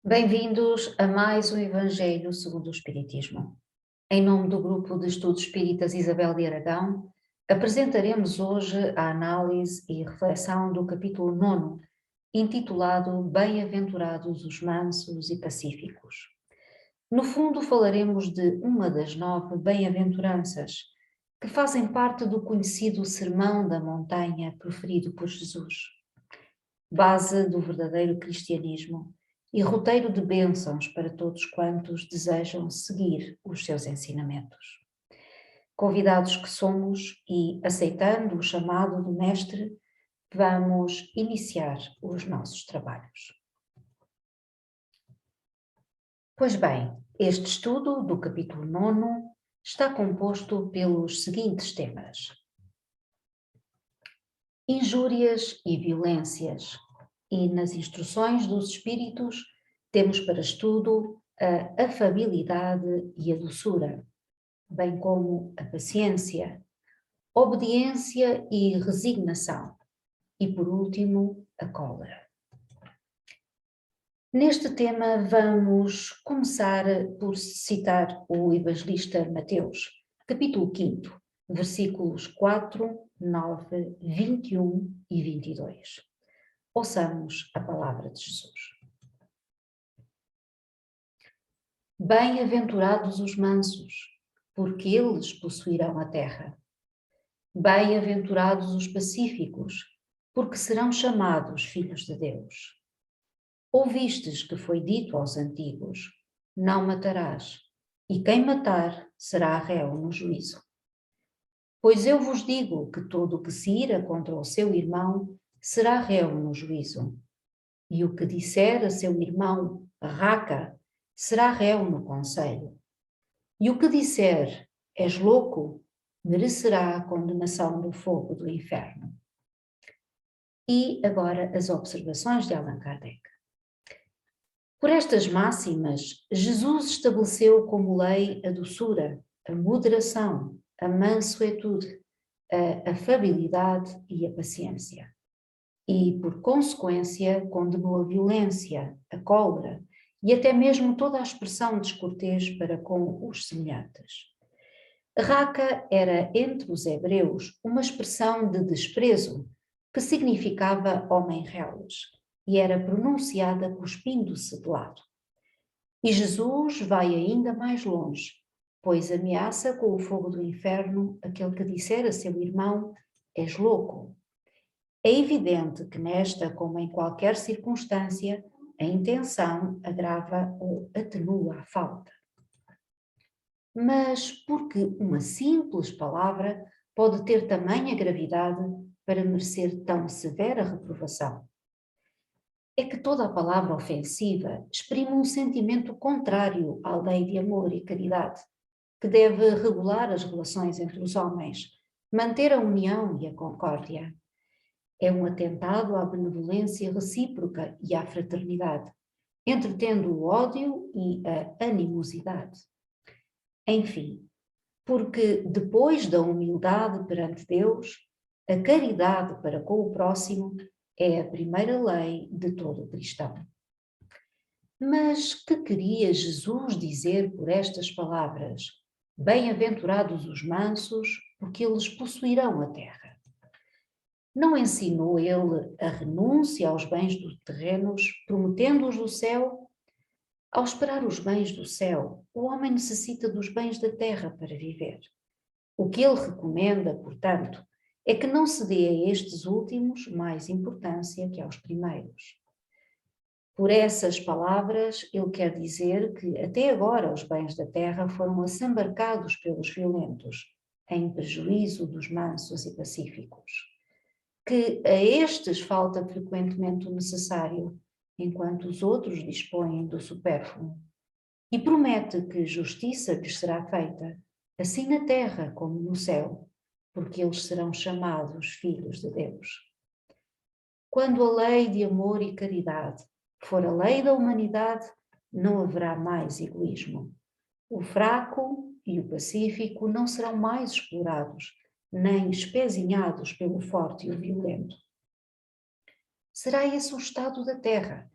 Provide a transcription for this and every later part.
Bem-vindos a mais um Evangelho segundo o Espiritismo. Em nome do Grupo de Estudos Espíritas Isabel de Aragão, apresentaremos hoje a análise e reflexão do capítulo 9, intitulado Bem-aventurados os mansos e pacíficos. No fundo, falaremos de uma das 9 bem-aventuranças que fazem parte do conhecido Sermão da Montanha proferido por Jesus, base do verdadeiro cristianismo e roteiro de bênçãos para todos quantos desejam seguir os seus ensinamentos. Convidados que somos e, aceitando o chamado do Mestre, vamos iniciar os nossos trabalhos. Pois bem, este estudo do capítulo 9 está composto pelos seguintes temas: injúrias e violências. E nas instruções dos Espíritos temos para estudo a afabilidade e a doçura, bem como a paciência, obediência e resignação, e por último, a cólera. Neste tema vamos começar por citar o evangelista Mateus, capítulo 5, versículos 4, 9, 21 e 22. Ouçamos a palavra de Jesus. Bem-aventurados os mansos, porque eles possuirão a terra. Bem-aventurados os pacíficos, porque serão chamados filhos de Deus. Ouvistes que foi dito aos antigos: não matarás, e quem matar será réu no juízo. Pois eu vos digo que todo o que se ira contra o seu irmão será réu no juízo. E o que disser a seu irmão, raca, será réu no conselho. E o que disser, és louco, merecerá a condenação do fogo do inferno. E agora as observações de Allan Kardec. Por estas máximas, Jesus estabeleceu como lei a doçura, a moderação, a mansuetude, a afabilidade e a paciência. E, por consequência, condenou a violência, a cólera e até mesmo toda a expressão descortês para com os semelhantes. Raca era, entre os hebreus, uma expressão de desprezo que significava homem reles e era pronunciada cuspindo-se de lado. E Jesus vai ainda mais longe, pois ameaça com o fogo do inferno aquele que disser a seu irmão: és louco. É evidente que nesta, como em qualquer circunstância, a intenção agrava ou atenua a falta. Mas por que uma simples palavra pode ter tamanha gravidade para merecer tão severa reprovação? É que toda a palavra ofensiva exprime um sentimento contrário à lei de amor e caridade, que deve regular as relações entre os homens, manter a união e a concórdia. É um atentado à benevolência recíproca e à fraternidade, entretendo o ódio e a animosidade. Enfim, porque depois da humildade perante Deus, a caridade para com o próximo é a primeira lei de todo cristão. Mas que queria Jesus dizer por estas palavras? Bem-aventurados os mansos, porque eles possuirão a terra. Não ensinou ele a renúncia aos bens dos terrenos, prometendo-os do céu? Ao esperar os bens do céu, o homem necessita dos bens da terra para viver. O que ele recomenda, portanto, é que não se dê a estes últimos mais importância que aos primeiros. Por essas palavras, ele quer dizer que até agora os bens da terra foram assambarcados pelos violentos, em prejuízo dos mansos e pacíficos. Que a estes falta frequentemente o necessário, enquanto os outros dispõem do supérfluo. E promete que justiça lhes será feita, assim na terra como no céu, porque eles serão chamados filhos de Deus. Quando a lei de amor e caridade for a lei da humanidade, não haverá mais egoísmo. O fraco e o pacífico não serão mais explorados, nem espezinhados pelo forte e o violento. Será esse o estado da terra,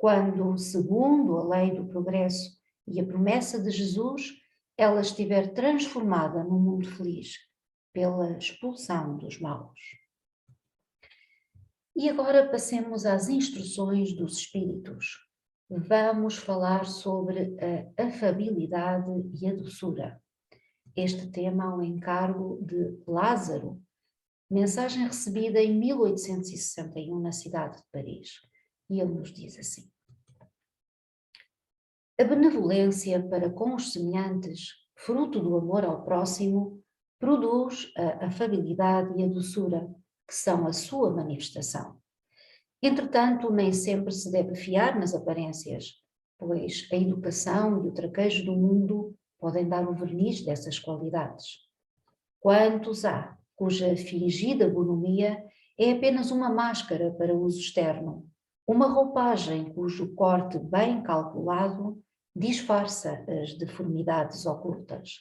quando, segundo a lei do progresso e a promessa de Jesus, ela estiver transformada num mundo feliz pela expulsão dos maus. E agora passemos às instruções dos espíritos. Vamos falar sobre a afabilidade e a doçura. Este tema ao encargo de Lázaro, mensagem recebida em 1861 na cidade de Paris. E ele nos diz assim: a benevolência para com os semelhantes, fruto do amor ao próximo, produz a afabilidade e a doçura, que são a sua manifestação. Entretanto, nem sempre se deve fiar nas aparências, pois a educação e o traquejo do mundo podem dar o verniz dessas qualidades. Quantos há cuja fingida bonomia é apenas uma máscara para uso externo, uma roupagem cujo corte bem calculado disfarça as deformidades ocultas.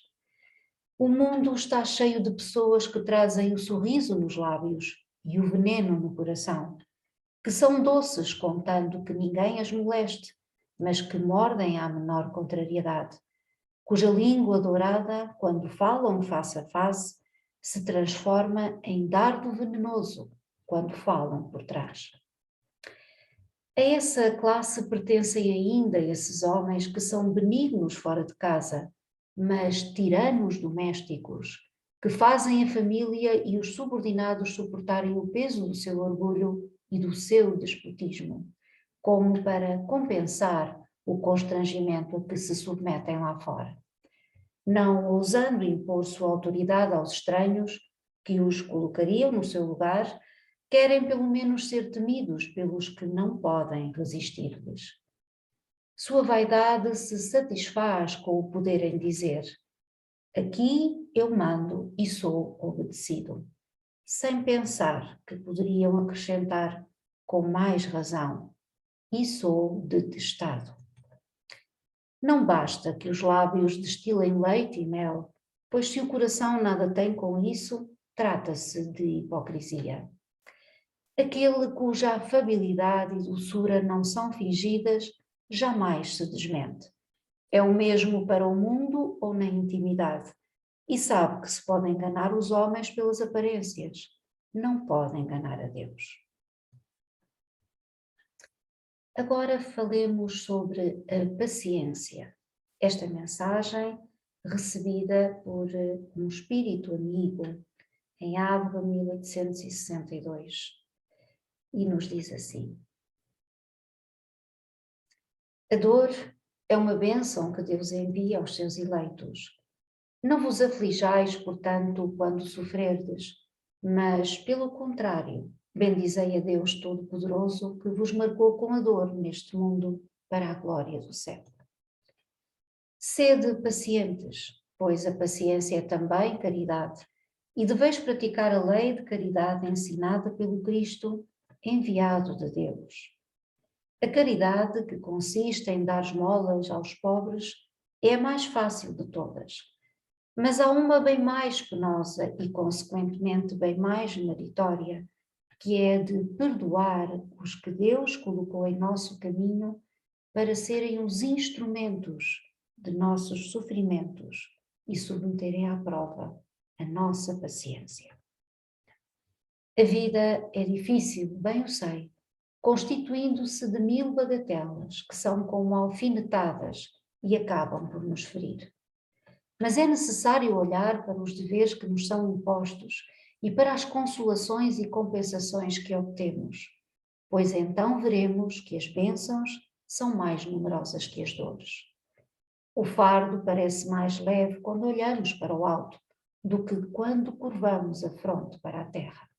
O mundo está cheio de pessoas que trazem o sorriso nos lábios e o veneno no coração, que são doces contando que ninguém as moleste, mas que mordem à menor contrariedade, cuja língua dourada, quando falam face a face, se transforma em dardo venenoso quando falam por trás. A essa classe pertencem ainda esses homens que são benignos fora de casa, mas tiranos domésticos, que fazem a família e os subordinados suportarem o peso do seu orgulho e do seu despotismo, como para compensar o constrangimento a que se submetem lá fora. Não ousando impor sua autoridade aos estranhos, que os colocariam no seu lugar, querem pelo menos ser temidos pelos que não podem resistir-lhes. Sua vaidade se satisfaz com o poder em dizer: aqui eu mando e sou obedecido, sem pensar que poderiam acrescentar com mais razão: e sou detestado. Não basta que os lábios destilem leite e mel, pois se o coração nada tem com isso, trata-se de hipocrisia. Aquele cuja afabilidade e doçura não são fingidas, jamais se desmente. É o mesmo para o mundo ou na intimidade, e sabe que se pode enganar os homens pelas aparências, não pode enganar a Deus. Agora falemos sobre a paciência. Esta mensagem recebida por um espírito amigo em Ávila, 1862. E nos diz assim: a dor é uma bênção que Deus envia aos seus eleitos. Não vos aflijais, portanto, quando sofrerdes, mas, pelo contrário, bendizei a Deus Todo-Poderoso que vos marcou com a dor neste mundo para a glória do céu. Sede pacientes, pois a paciência é também caridade, e deveis praticar a lei de caridade ensinada pelo Cristo, enviado de Deus. A caridade, que consiste em dar esmolas aos pobres, é a mais fácil de todas. Mas há uma bem mais penosa e, consequentemente, bem mais meritória, que é a de perdoar os que Deus colocou em nosso caminho para serem os instrumentos de nossos sofrimentos e submeterem à prova a nossa paciência. A vida é difícil, bem o sei, constituindo-se de 1000 bagatelas que são como alfinetadas e acabam por nos ferir. Mas é necessário olhar para os deveres que nos são impostos e para as consolações e compensações que obtemos, pois então veremos que as bênçãos são mais numerosas que as dores. O fardo parece mais leve quando olhamos para o alto do que quando curvamos a fronte para a terra.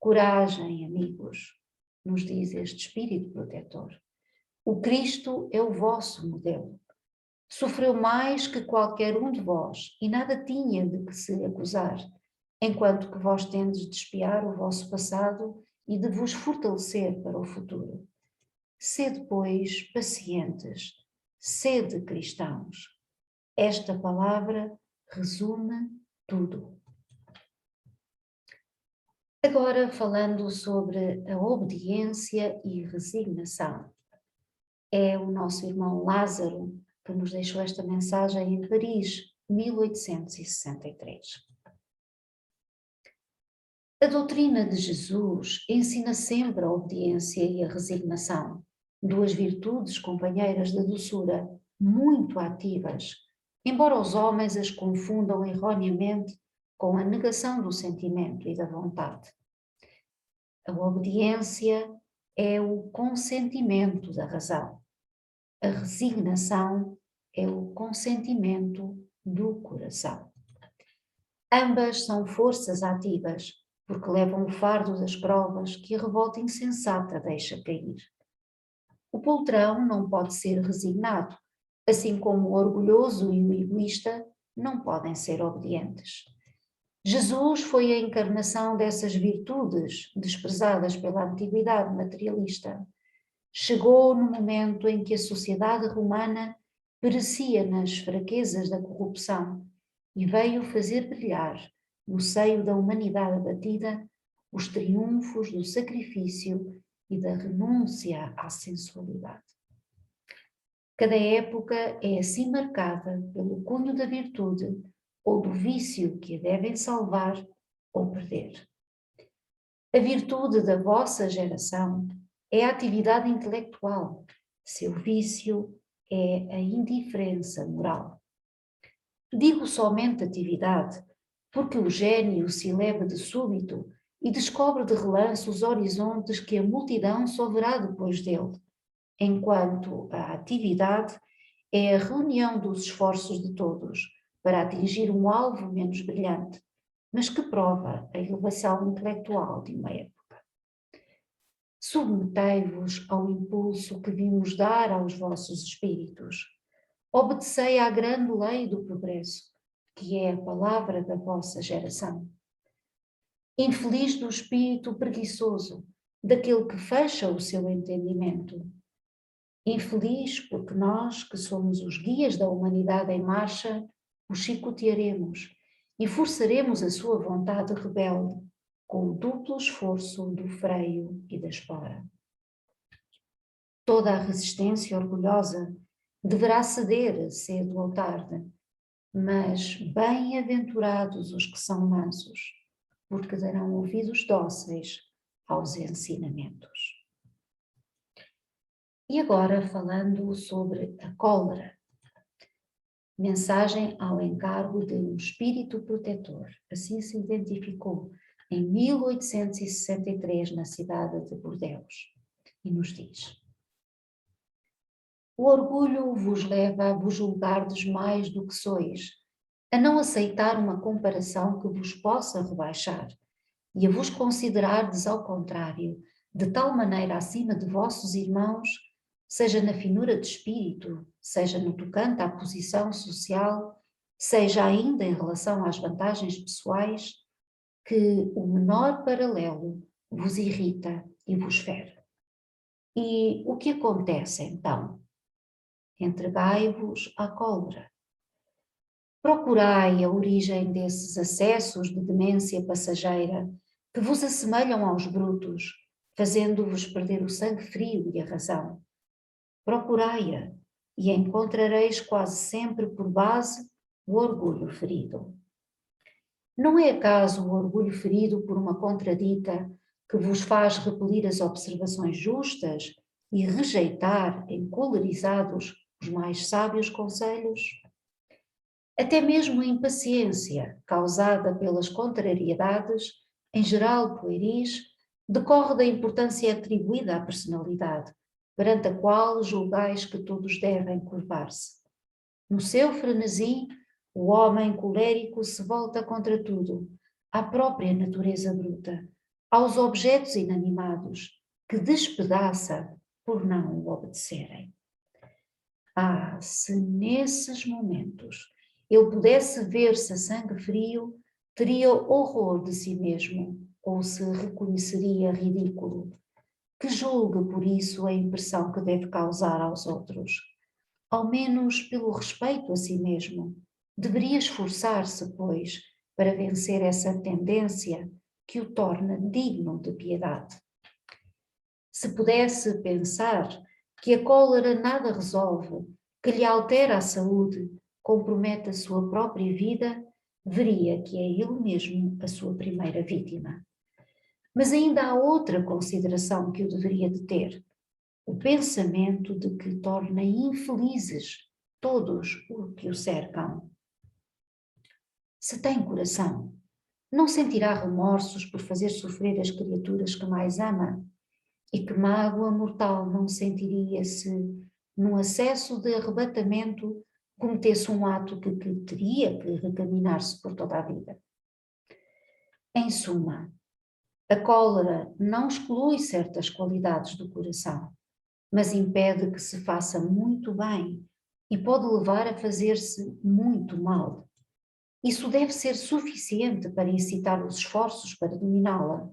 Coragem, amigos, nos diz este Espírito protetor. O Cristo é o vosso modelo. Sofreu mais que qualquer um de vós e nada tinha de que se acusar, enquanto que vós tendes de espiar o vosso passado e de vos fortalecer para o futuro. Sede, pois, pacientes, sede cristãos. Esta palavra resume tudo. Agora falando sobre a obediência e resignação. É o nosso irmão Lázaro que nos deixou esta mensagem em Paris, 1863. A doutrina de Jesus ensina sempre a obediência e a resignação, duas virtudes companheiras da doçura, muito ativas, embora os homens as confundam erroneamente com a negação do sentimento e da vontade. A obediência é o consentimento da razão. A resignação é o consentimento do coração. Ambas são forças ativas, porque levam o fardo das provas que a revolta insensata deixa cair. O poltrão não pode ser resignado, assim como o orgulhoso e o egoísta não podem ser obedientes. Jesus foi a encarnação dessas virtudes desprezadas pela antiguidade materialista. Chegou no momento em que a sociedade romana perecia nas fraquezas da corrupção e veio fazer brilhar, no seio da humanidade abatida, os triunfos do sacrifício e da renúncia à sensualidade. Cada época é assim marcada pelo cunho da virtude ou do vício que a devem salvar ou perder. A virtude da vossa geração é a atividade intelectual, seu vício é a indiferença moral. Digo somente atividade, porque o gênio se eleva de súbito e descobre de relance os horizontes que a multidão só verá depois dele, enquanto a atividade é a reunião dos esforços de todos para atingir um alvo menos brilhante, mas que prova a elevação intelectual de uma época. Submetei-vos ao impulso que vimos dar aos vossos espíritos. Obedecei à grande lei do progresso, que é a palavra da vossa geração. Infeliz do espírito preguiçoso, daquele que fecha o seu entendimento. Infeliz porque nós, que somos os guias da humanidade em marcha, o chicotearemos e forçaremos a sua vontade rebelde com o duplo esforço do freio e da espora. Toda a resistência orgulhosa deverá ceder cedo ou tarde, mas bem-aventurados os que são mansos, porque darão ouvidos dóceis aos ensinamentos. E agora falando sobre a cólera. Mensagem ao encargo de um espírito protetor. Assim se identificou em 1863 na cidade de Bordeaux. E nos diz: o orgulho vos leva a vos julgardes mais do que sois, a não aceitar uma comparação que vos possa rebaixar e a vos considerardes ao contrário, de tal maneira acima de vossos irmãos, seja na finura de espírito, seja no tocante à posição social, seja ainda em relação às vantagens pessoais, que o menor paralelo vos irrita e vos fere. E o que acontece então? Entregai-vos à cólera. Procurai a origem desses acessos de demência passageira que vos assemelham aos brutos, fazendo-vos perder o sangue frio e a razão. Procurai-a e encontrareis quase sempre por base o orgulho ferido. Não é acaso o orgulho ferido por uma contradita que vos faz repelir as observações justas e rejeitar, encolerizados, os mais sábios conselhos? Até mesmo a impaciência, causada pelas contrariedades, em geral pueris, decorre da importância atribuída à personalidade, perante a qual julgais que todos devem curvar-se. No seu frenesi, o homem colérico se volta contra tudo, à própria natureza bruta, aos objetos inanimados, que despedaça por não o obedecerem. Ah, se nesses momentos ele pudesse ver-se a sangue frio, teria horror de si mesmo, ou se reconheceria ridículo. Que julgue por isso a impressão que deve causar aos outros. Ao menos pelo respeito a si mesmo. Deveria esforçar-se, pois, para vencer essa tendência que o torna digno de piedade. Se pudesse pensar, que a cólera nada resolve, que lhe altera a saúde, compromete a sua própria vida, veria que é ele mesmo a sua primeira vítima. Mas ainda há outra consideração que eu deveria de ter: o pensamento de que torna infelizes todos os que o cercam. Se tem coração, não sentirá remorsos por fazer sofrer as criaturas que mais ama? E que mágoa mortal não sentiria se, num acesso de arrebatamento, cometesse um ato que teria que recaminar-se por toda a vida? Em suma, a cólera não exclui certas qualidades do coração, mas impede que se faça muito bem e pode levar a fazer-se muito mal. Isso deve ser suficiente para incitar os esforços para dominá-la.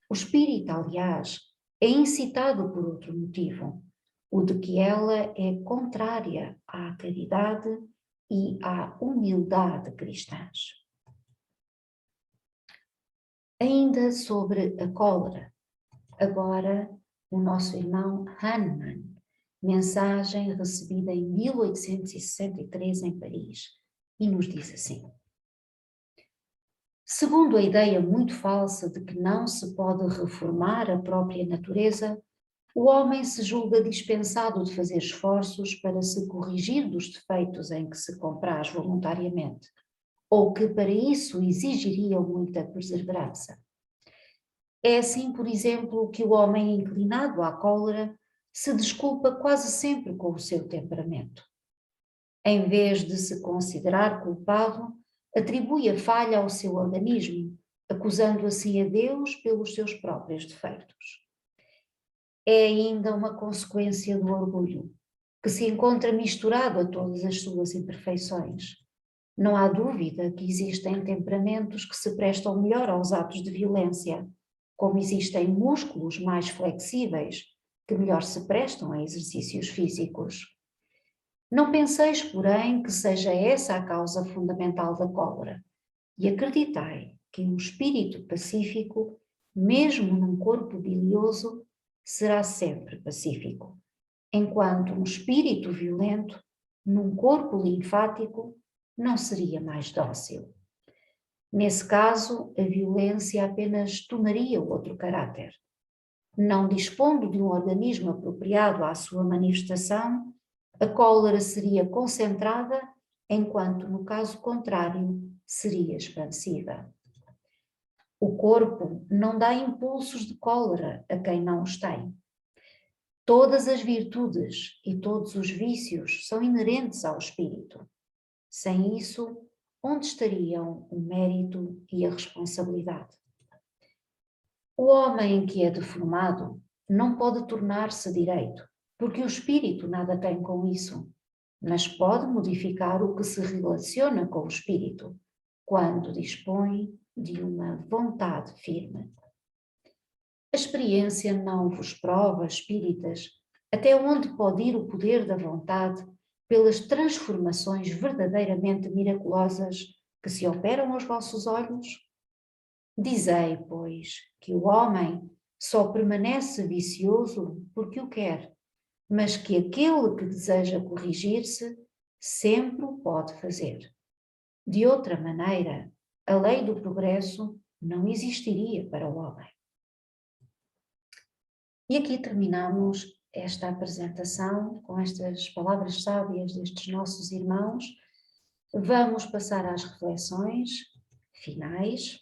O espírito, aliás, é incitado por outro motivo, o de que ela é contrária à caridade e à humildade cristãs. Ainda sobre a cólera, agora o nosso irmão Hahnemann, mensagem recebida em 1863 em Paris, e nos diz assim: segundo a ideia muito falsa de que não se pode reformar a própria natureza, o homem se julga dispensado de fazer esforços para se corrigir dos defeitos em que se compraz voluntariamente, ou que para isso exigiriam muita perseverança. É assim, por exemplo, que o homem inclinado à cólera se desculpa quase sempre com o seu temperamento. Em vez de se considerar culpado, atribui a falha ao seu organismo, acusando assim a Deus pelos seus próprios defeitos. É ainda uma consequência do orgulho, que se encontra misturado a todas as suas imperfeições. Não há dúvida que existem temperamentos que se prestam melhor aos atos de violência, como existem músculos mais flexíveis que melhor se prestam a exercícios físicos. Não penseis, porém, que seja essa a causa fundamental da cólera, e acreditai que um espírito pacífico, mesmo num corpo bilioso, será sempre pacífico, enquanto um espírito violento, num corpo linfático, não seria mais dócil. Nesse caso, a violência apenas tomaria outro caráter. Não dispondo de um organismo apropriado à sua manifestação, a cólera seria concentrada, enquanto, no caso contrário, seria expansiva. O corpo não dá impulsos de cólera a quem não os tem. Todas as virtudes e todos os vícios são inerentes ao espírito. Sem isso, onde estariam o mérito e a responsabilidade? O homem que é deformado não pode tornar-se direito, porque o espírito nada tem com isso, mas pode modificar o que se relaciona com o espírito, quando dispõe de uma vontade firme. A experiência não vos prova, espíritas, até onde pode ir o poder da vontade pelas transformações verdadeiramente miraculosas que se operam aos vossos olhos? Dizei, pois, que o homem só permanece vicioso porque o quer, mas que aquele que deseja corrigir-se sempre o pode fazer. De outra maneira, a lei do progresso não existiria para o homem. E aqui terminamos esta apresentação com estas palavras sábias destes nossos irmãos. Vamos passar às reflexões finais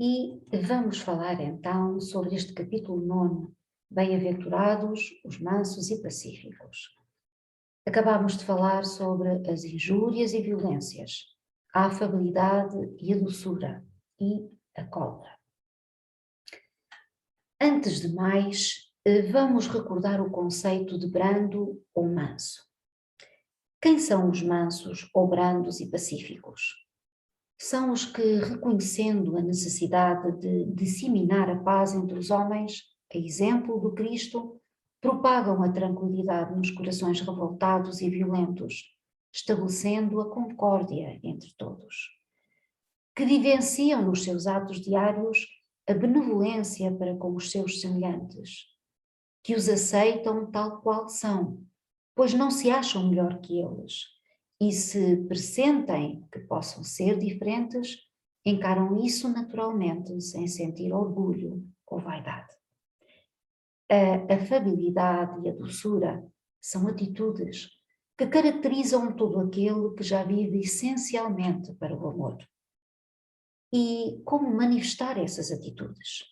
e vamos falar então sobre este capítulo 9, Bem-aventurados os mansos e pacíficos. Acabámos de falar sobre as injúrias e violências, a afabilidade e a doçura e a cólera. Antes de mais, vamos recordar o conceito de brando ou manso. Quem são os mansos ou brandos e pacíficos? São os que, reconhecendo a necessidade de disseminar a paz entre os homens, a exemplo do Cristo, propagam a tranquilidade nos corações revoltados e violentos, estabelecendo a concórdia entre todos. Que vivenciam nos seus atos diários a benevolência para com os seus semelhantes, que os aceitam tal qual são, pois não se acham melhor que eles, e se pressentem que possam ser diferentes, encaram isso naturalmente, sem sentir orgulho ou vaidade. A afabilidade e a doçura são atitudes que caracterizam todo aquele que já vive essencialmente para o amor. E como manifestar essas atitudes?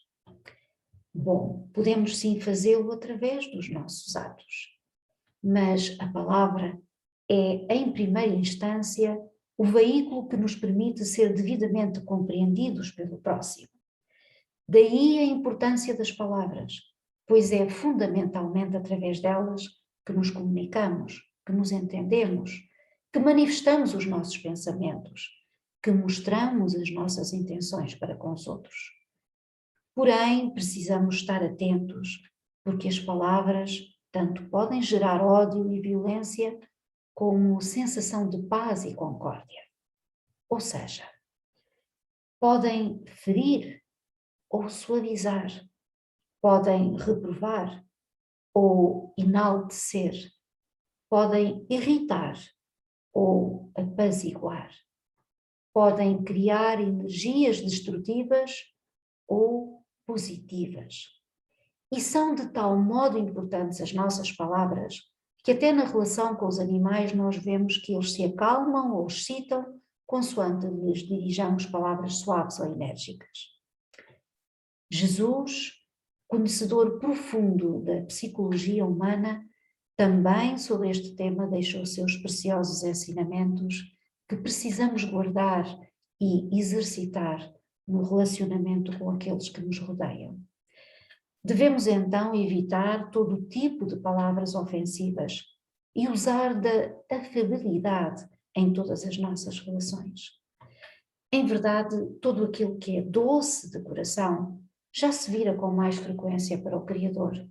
Bom, podemos sim fazê-lo através dos nossos atos, mas a palavra é, em primeira instância, o veículo que nos permite ser devidamente compreendidos pelo próximo. Daí a importância das palavras, pois é fundamentalmente através delas que nos comunicamos, que nos entendemos, que manifestamos os nossos pensamentos, que mostramos as nossas intenções para com os outros. Porém, precisamos estar atentos, porque as palavras tanto podem gerar ódio e violência, como sensação de paz e concórdia. Ou seja, podem ferir ou suavizar, podem reprovar ou enaltecer, podem irritar ou apaziguar, podem criar energias destrutivas ou positivas. E são de tal modo importantes as nossas palavras que até na relação com os animais nós vemos que eles se acalmam ou excitam consoante lhes dirijamos palavras suaves ou enérgicas. Jesus, conhecedor profundo da psicologia humana, também sobre este tema deixou seus preciosos ensinamentos que precisamos guardar e exercitar no relacionamento com aqueles que nos rodeiam. Devemos então evitar todo tipo de palavras ofensivas e usar da afabilidade em todas as nossas relações. Em verdade, todo aquilo que é doce de coração já se vira com mais frequência para o Criador,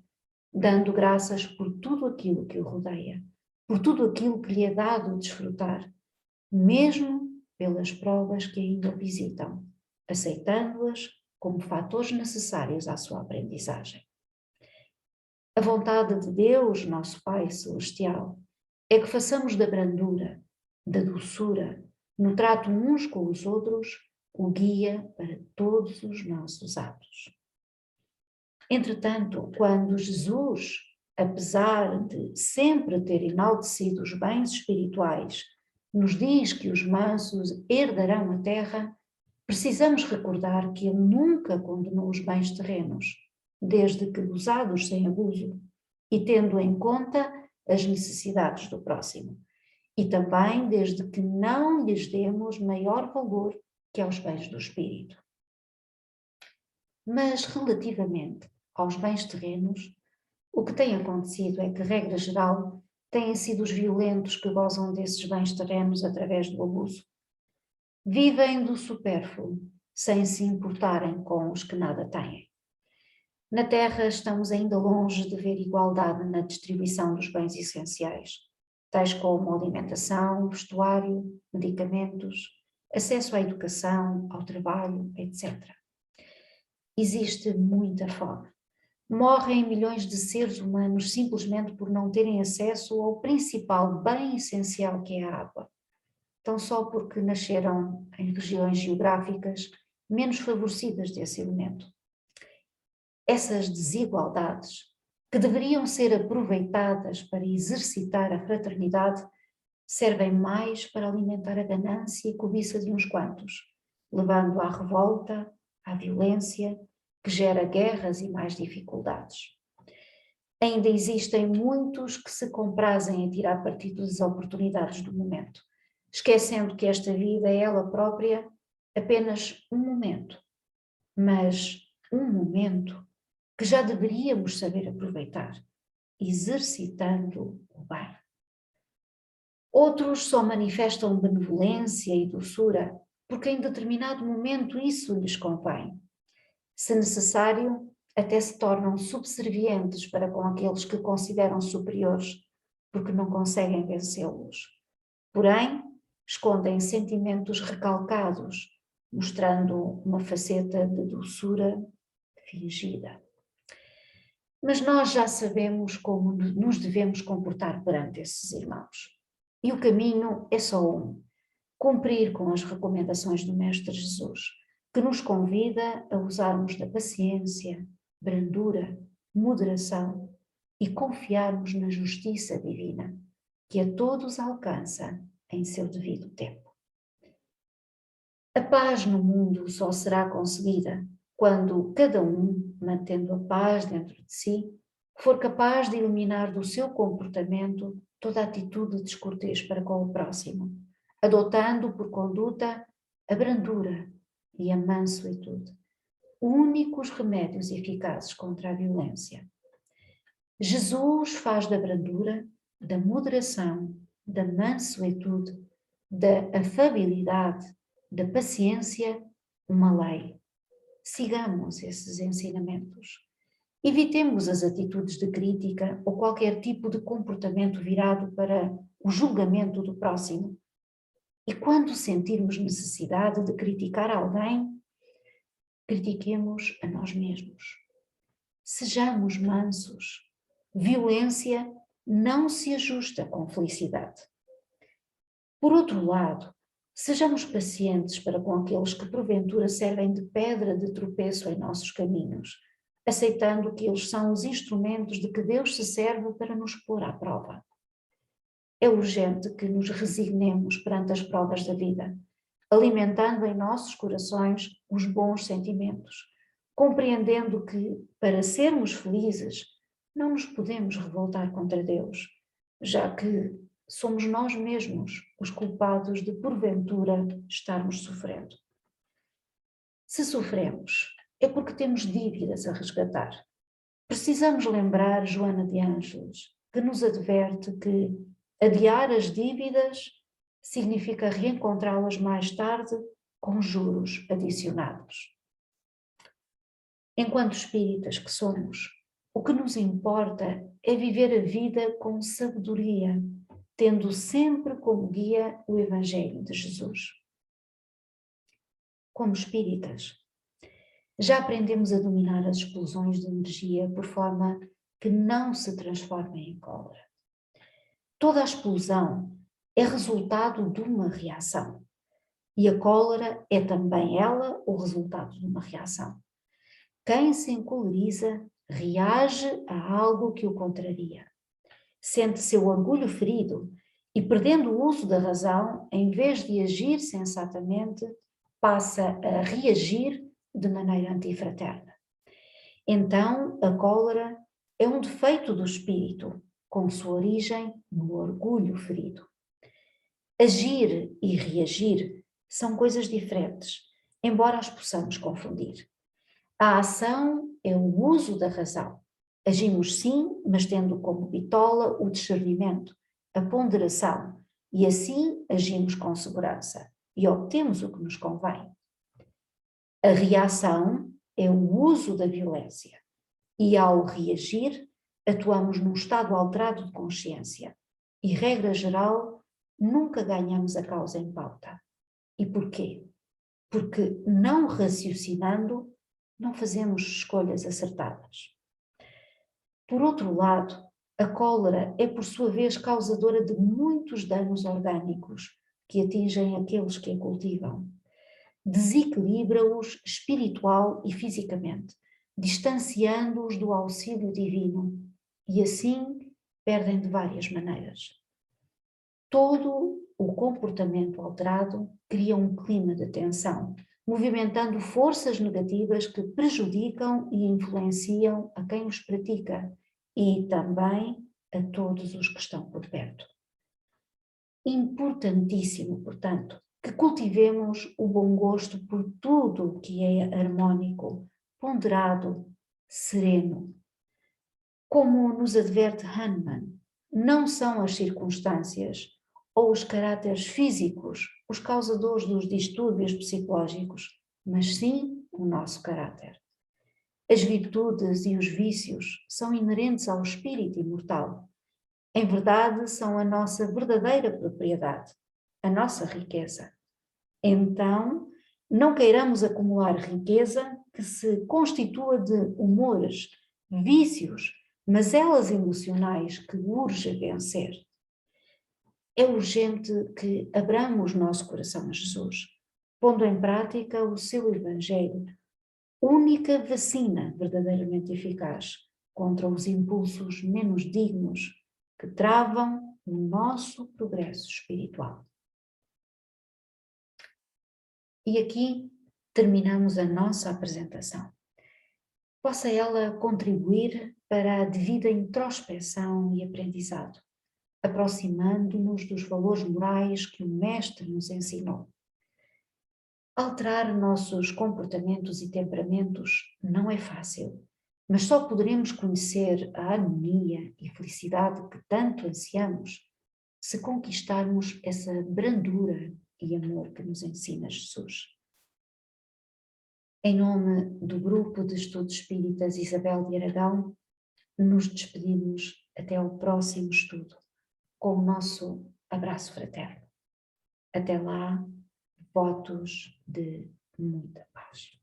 dando graças por tudo aquilo que o rodeia, por tudo aquilo que lhe é dado desfrutar, mesmo pelas provas que ainda o visitam, aceitando-as como fatores necessários à sua aprendizagem. A vontade de Deus, nosso Pai Celestial, é que façamos da brandura, da doçura, no trato uns com os outros, o guia para todos os nossos atos. Entretanto, quando Jesus, apesar de sempre ter enaltecido os bens espirituais, nos diz que os mansos herdarão a terra, precisamos recordar que ele nunca condenou os bens terrenos, desde que usados sem abuso e tendo em conta as necessidades do próximo. E também desde que não lhes demos maior valor que aos bens do espírito. Mas relativamente aos bens terrenos, o que tem acontecido é que, regra geral, têm sido os violentos que gozam desses bens terrenos através do abuso. Vivem do supérfluo, sem se importarem com os que nada têm. Na Terra estamos ainda longe de ver igualdade na distribuição dos bens essenciais, tais como alimentação, vestuário, medicamentos, acesso à educação, ao trabalho, etc. Existe muita fome. Morrem milhões de seres humanos simplesmente por não terem acesso ao principal bem essencial que é a água, tão só porque nasceram em regiões geográficas menos favorecidas desse elemento. Essas desigualdades, que deveriam ser aproveitadas para exercitar a fraternidade, servem mais para alimentar a ganância e cobiça de uns quantos, levando à revolta, à violência, que gera guerras e mais dificuldades. Ainda existem muitos que se comprazem em tirar partido das oportunidades do momento, esquecendo que esta vida é ela própria apenas um momento, mas um momento que já deveríamos saber aproveitar, exercitando o bem. Outros só manifestam benevolência e doçura porque em determinado momento isso lhes convém. Se necessário, até se tornam subservientes para com aqueles que consideram superiores, porque não conseguem vencê-los. Porém, escondem sentimentos recalcados, mostrando uma faceta de doçura fingida. Mas nós já sabemos como nos devemos comportar perante esses irmãos. E o caminho é só um: cumprir com as recomendações do Mestre Jesus, que nos convida a usarmos da paciência, brandura, moderação e confiarmos na justiça divina, que a todos alcança em seu devido tempo. A paz no mundo só será conseguida quando cada um, mantendo a paz dentro de si, for capaz de eliminar do seu comportamento toda atitude descortês para com o próximo, adotando por conduta a brandura e a mansuetude, únicos remédios eficazes contra a violência. Jesus faz da brandura, da moderação, da mansuetude, da afabilidade, da paciência, uma lei. Sigamos esses ensinamentos. Evitemos as atitudes de crítica ou qualquer tipo de comportamento virado para o julgamento do próximo. E quando sentirmos necessidade de criticar alguém, critiquemos a nós mesmos. Sejamos mansos. Violência não se ajusta com felicidade. Por outro lado, sejamos pacientes para com aqueles que porventura servem de pedra de tropeço em nossos caminhos, aceitando que eles são os instrumentos de que Deus se serve para nos pôr à prova. É urgente que nos resignemos perante as provas da vida, alimentando em nossos corações os bons sentimentos, compreendendo que, para sermos felizes, não nos podemos revoltar contra Deus, já que somos nós mesmos os culpados de, porventura, estarmos sofrendo. Se sofremos, é porque temos dívidas a resgatar. Precisamos lembrar Joana de Ângeles, que nos adverte que adiar as dívidas significa reencontrá-las mais tarde com juros adicionados. Enquanto espíritas que somos, o que nos importa é viver a vida com sabedoria, tendo sempre como guia o Evangelho de Jesus. Como espíritas, já aprendemos a dominar as explosões de energia por forma que não se transformem em cólera. Toda a explosão é resultado de uma reação, e a cólera é também ela o resultado de uma reação. Quem se encoleriza reage a algo que o contraria. Sente seu orgulho ferido e, perdendo o uso da razão, em vez de agir sensatamente, passa a reagir de maneira antifraterna. Então, a cólera é um defeito do espírito, com sua origem no orgulho ferido. Agir e reagir são coisas diferentes, embora as possamos confundir. A ação é o uso da razão. Agimos sim, mas tendo como bitola o discernimento, a ponderação, e assim agimos com segurança e obtemos o que nos convém. A reação é o uso da violência e, ao reagir, atuamos num estado alterado de consciência e, regra geral, nunca ganhamos a causa em pauta. E porquê? Porque, não raciocinando, não fazemos escolhas acertadas. Por outro lado, a cólera é, por sua vez, causadora de muitos danos orgânicos que atingem aqueles que a cultivam. Desequilibra-os espiritual e fisicamente, distanciando-os do auxílio divino, e assim perdem de várias maneiras. Todo o comportamento alterado cria um clima de tensão, movimentando forças negativas que prejudicam e influenciam a quem os pratica e também a todos os que estão por perto. Importantíssimo, portanto, que cultivemos o bom gosto por tudo o que é harmônico, ponderado, sereno. Como nos adverte Hahnemann, não são as circunstâncias ou os caráteres físicos os causadores dos distúrbios psicológicos, mas sim o nosso caráter. As virtudes e os vícios são inerentes ao espírito imortal. Em verdade, são a nossa verdadeira propriedade, a nossa riqueza. Então, não queiramos acumular riqueza que se constitua de humores, vícios, mazelas emocionais que urge vencer. É urgente que abramos nosso coração a Jesus, pondo em prática o seu Evangelho, única vacina verdadeiramente eficaz contra os impulsos menos dignos que travam o nosso progresso espiritual. E aqui terminamos a nossa apresentação. Possa ela contribuir para a devida introspeção e aprendizado, aproximando-nos dos valores morais que o Mestre nos ensinou. Alterar nossos comportamentos e temperamentos não é fácil, mas só poderemos conhecer a harmonia e felicidade que tanto ansiamos se conquistarmos essa brandura e amor que nos ensina Jesus. Em nome do Grupo de Estudos Espíritas Isabel de Aragão, nos despedimos até ao próximo estudo, com o nosso abraço fraterno. Até lá, votos de muita paz.